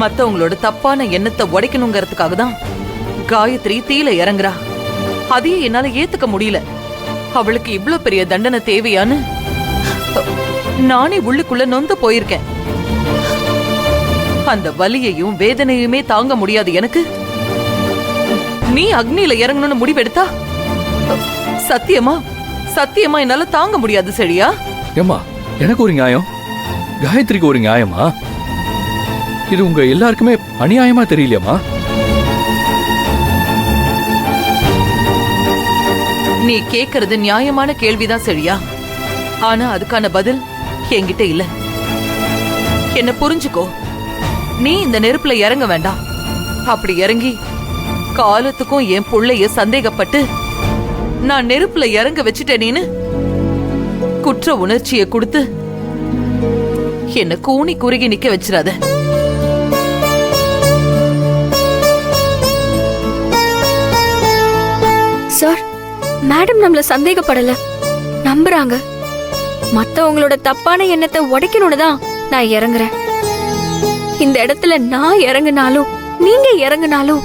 மத்தவங்களோட தப்பான எண்ணத்தை உடைக்கணுங்கிறதுக்காக தான் காயத்ரி தீல இறங்குறா. அதையே என்னால ஏத்துக்க முடியல. அவளுக்கு இவ்ளோ பெரிய தண்டனை தேவையான்னு நானே உள்ளுக்குள்ள நொந்து போயிருக்கேன். அந்த வலியையும் வேதனையுமே தாங்க முடியாது எனக்கு. நீ அக்னியில இறங்கணும்னு முடிவெடுத்தா சத்தியமா சத்தியமா என்னால தாங்க முடியாது. சரியா? ஏம்மா, எனக்கு ஒரு நியாயம், காயத்ரிக்கு ஒரு நியாயமா? இது உங்க எல்லாருக்குமே அநியாயமா தெரியலையாமா? நீ கேக்குறது நியாயமான கேள்விதான். சரியா? ஆனா அதுக்கான பதில் என்கிட்ட இல்ல. என்ன புரிஞ்சுக்கோ. நீ இந்த நெருப்புல இறங்க வேண்டாம். அப்படி இறங்கி காலத்துக்கும் என் புள்ளைய சந்தேகப்பட்டு நான் நெருப்புல இறங்க வச்சுட்டேனேன்னு குற்ற உணர்ச்சியை கொடுத்து என்ன கூனி குறுகி நிக்க வச்சிடாத. சார், மேடம் நம்மள சந்தேகப்படல, நம்புறாங்க. மத்தவங்களோட தப்பான எண்ணத்தை உடைக்கணும்னு தான் நான் இறங்குறேன். இந்த இடத்துல நான் இறங்குனாலும் நீங்க இறங்குனாலும்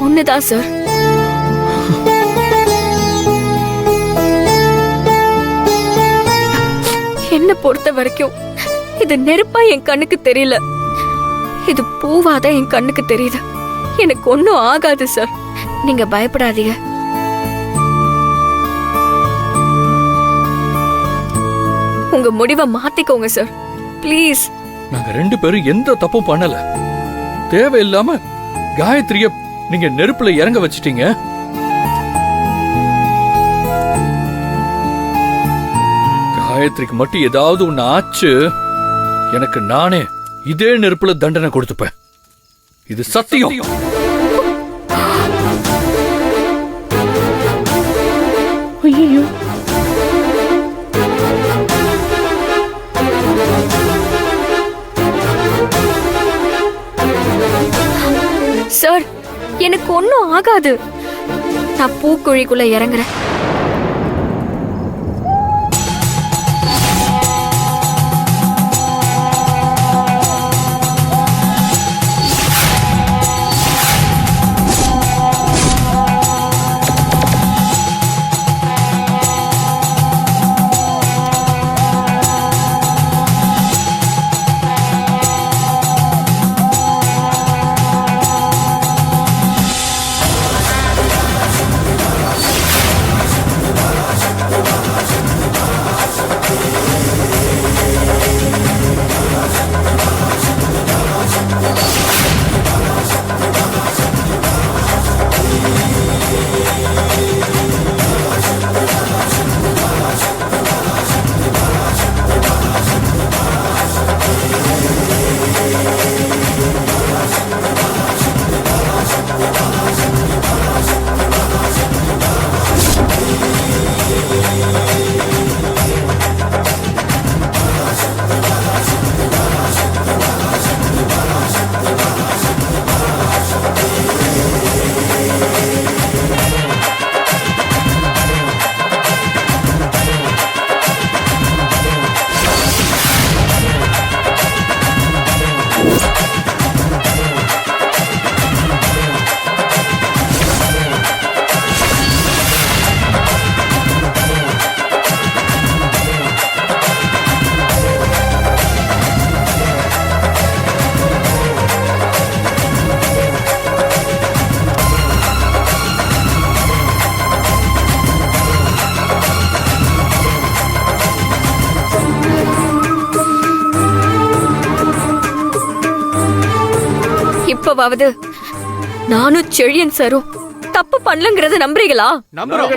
ஒண்ணுதான் சார். என்ன பொறுத்த வரைக்கும் இது நெருப்பா என் கண்ணுக்கு தெரியல, இது பூவாதான் என் கண்ணுக்கு தெரியுது. எனக்கு ஒண்ணும் ஆகாது சார், நீங்க பயப்படாதீங்க. உங்க முடிவை மாத்திக்கோங்க சார், ப்ளீஸ். நாங்க ரெண்டு பேரும் எந்த தப்பும் பண்ணல. தேவையில்லாம காயத்ரிய நீங்க நெருப்புல இறங்க வச்சிட்டீங்க. காயத்ரிக்கு மட்டும் ஏதாவது ஒண்ணு ஆச்சு, எனக்கு நானே இதே நெருப்புல தண்டனை கொடுத்துப்பேன். இது சத்தியம். ஐயோ, சார், எனக்கு ஒண்ணும் ஆகாது. நான் பூக்குழிக்குள்ள இறங்குறேன். இப்பவாவது நானும் செழியன் சாரும் தப்பு பண்ணலங்கறத நம்புறீங்களா? நம்புறோம்.